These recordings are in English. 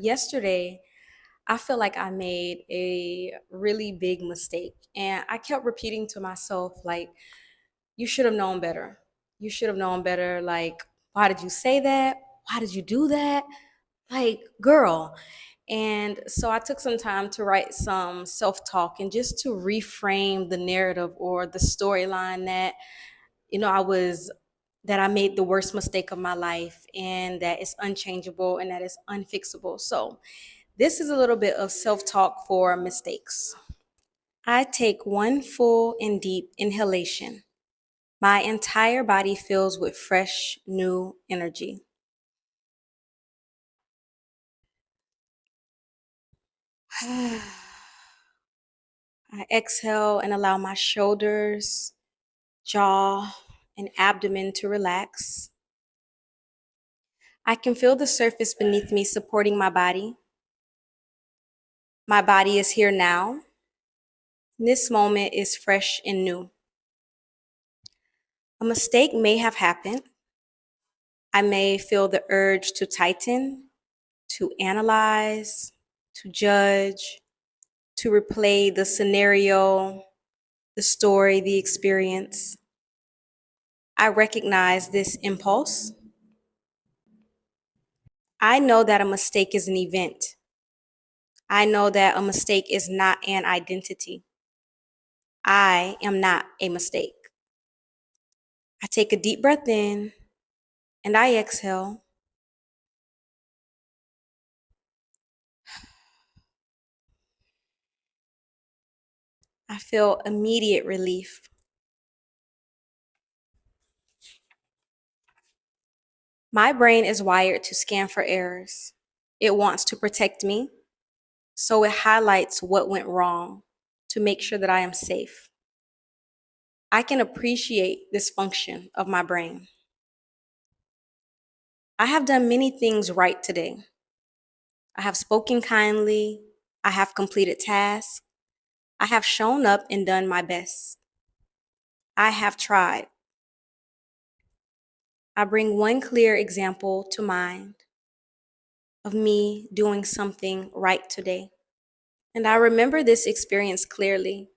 Yesterday, I feel like I made a really big mistake. And I kept repeating to myself, like, you should have known better. You should have known better. Like, why did you say that? Why did you do that? Like, girl. And so I took some time to write some self talk and just to reframe the narrative or the storyline that, that I made the worst mistake of my life and that it's unchangeable and that it's unfixable. So, this is a little bit of self talk for mistakes. I take one full and deep inhalation. My entire body fills with fresh, new energy. I exhale and allow my shoulders, jaw, and abdomen to relax. I can feel the surface beneath me supporting my body. My body is here now. This moment is fresh and new. A mistake may have happened. I may feel the urge to tighten, to analyze, to judge, to replay the scenario, the story, the experience. I recognize this impulse. I know that a mistake is an event. I know that a mistake is not an identity. I am not a mistake. I take a deep breath in and I exhale. I feel immediate relief. My brain is wired to scan for errors. It wants to protect me, so it highlights what went wrong to make sure that I am safe. I can appreciate this function of my brain. I have done many things right today. I have spoken kindly. I have completed tasks. I have shown up and done my best. I have tried. I bring one clear example to mind of me doing something right today. And I remember this experience clearly.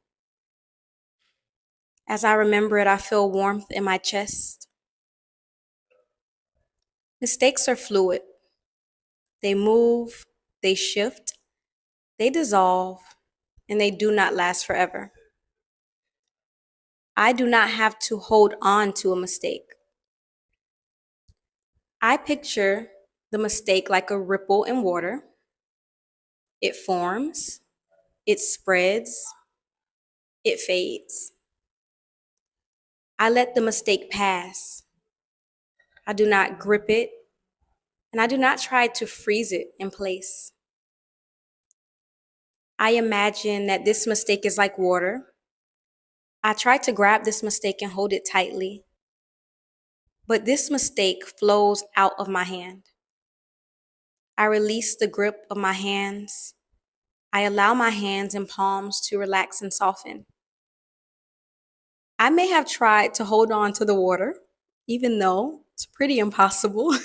As I remember it, I feel warmth in my chest. Mistakes are fluid. They move, they shift, they dissolve, and they do not last forever. I do not have to hold on to a mistake. I picture the mistake like a ripple in water. It forms, it spreads, it fades. I let the mistake pass. I do not grip it, and I do not try to freeze it in place. I imagine that this mistake is like water. I try to grab this mistake and hold it tightly, but this mistake flows out of my hand. I release the grip of my hands. I allow my hands and palms to relax and soften. I may have tried to hold on to the water, even though it's pretty impossible,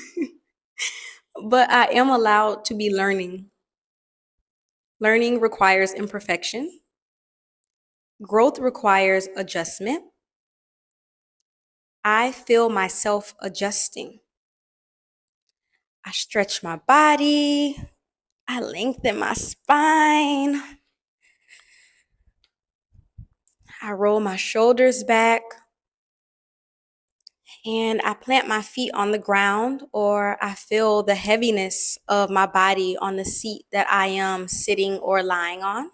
but I am allowed to be learning. Learning requires imperfection. Growth requires adjustment. I feel myself adjusting. I stretch my body. I lengthen my spine. I roll my shoulders back. And I plant my feet on the ground, or I feel the heaviness of my body on the seat that I am sitting or lying on.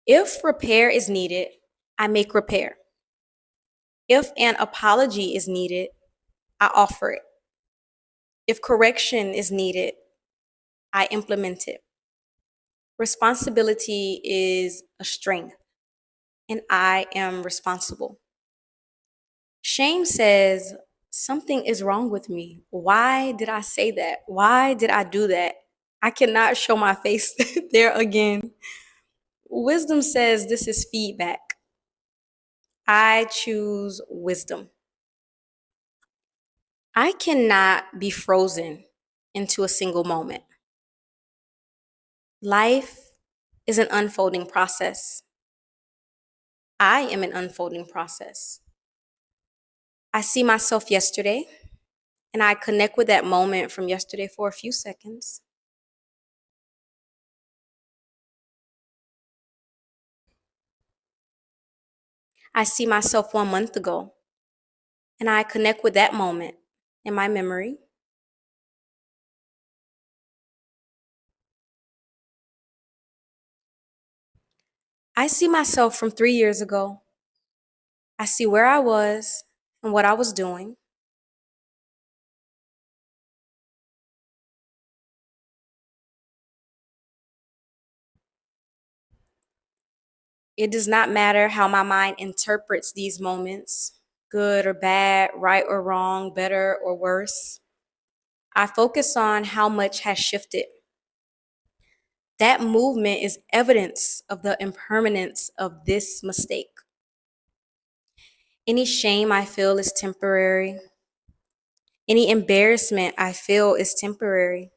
If repair is needed, I make repair. If an apology is needed, I offer it. If correction is needed, I implement it. Responsibility is a strength, and I am responsible. Shame says, something is wrong with me. Why did I say that? Why did I do that? I cannot show my face there again. Wisdom says this is feedback. I choose wisdom. I cannot be frozen into a single moment. Life is an unfolding process. I am an unfolding process. I see myself yesterday, and I connect with that moment from yesterday for a few seconds. I see myself 1 month ago, and I connect with that moment in my memory. I see myself from 3 years ago. I see where I was and what I was doing. It does not matter how my mind interprets these moments, good or bad, right or wrong, better or worse. I focus on how much has shifted. That movement is evidence of the impermanence of this mistake. Any shame I feel is temporary. Any embarrassment I feel is temporary.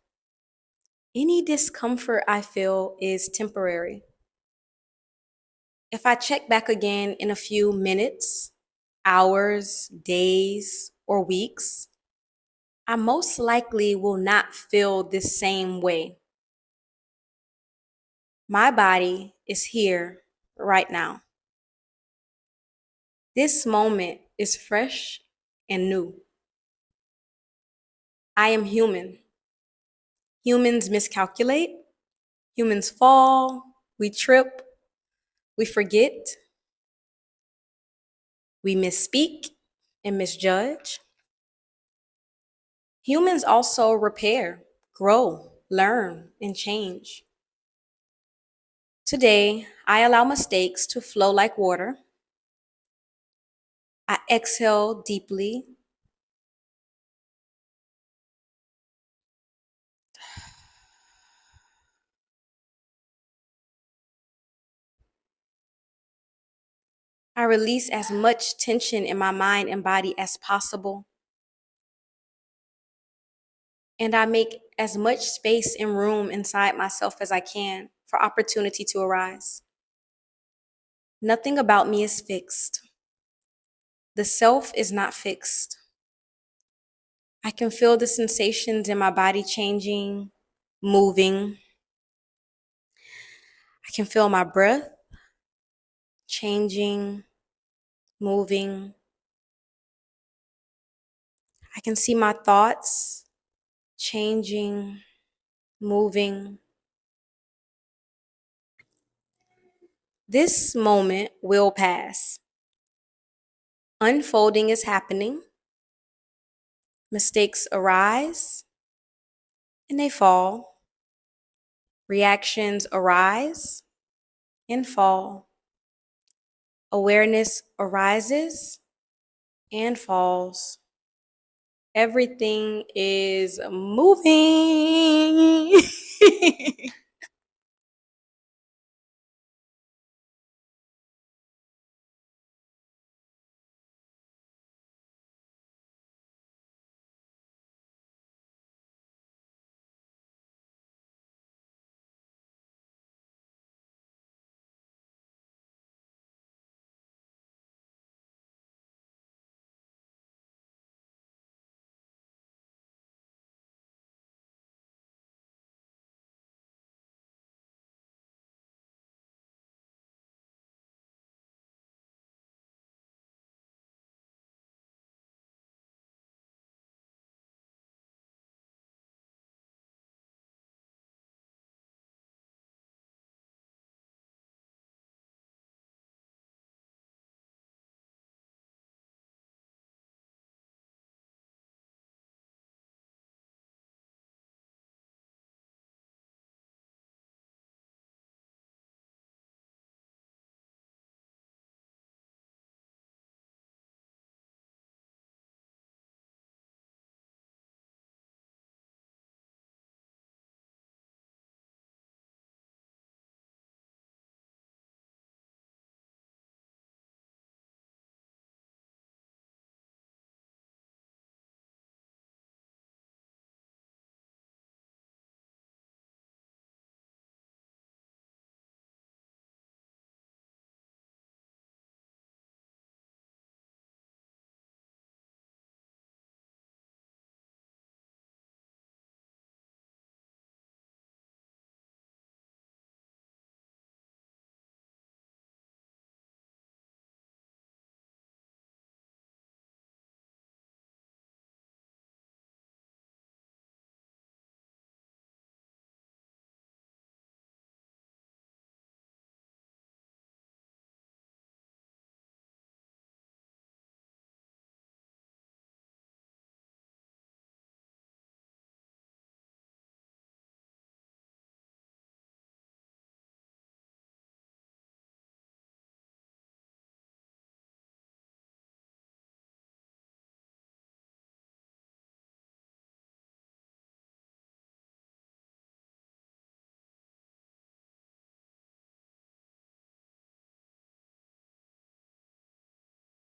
Any discomfort I feel is temporary. If I check back again in a few minutes, hours, days, or weeks, I most likely will not feel this same way. My body is here right now. This moment is fresh and new. I am human. Humans miscalculate. Humans fall. We trip. We forget. We misspeak and misjudge. Humans also repair, grow, learn, and change. Today, I allow mistakes to flow like water. I exhale deeply. I release as much tension in my mind and body as possible. And I make as much space and room inside myself as I can for opportunity to arise. Nothing about me is fixed. The self is not fixed. I can feel the sensations in my body changing, moving. I can feel my breath changing, moving. I can see my thoughts changing, moving. This moment will pass. Unfolding is happening. Mistakes arise and they fall. Reactions arise and fall. Awareness arises and falls. Everything is moving.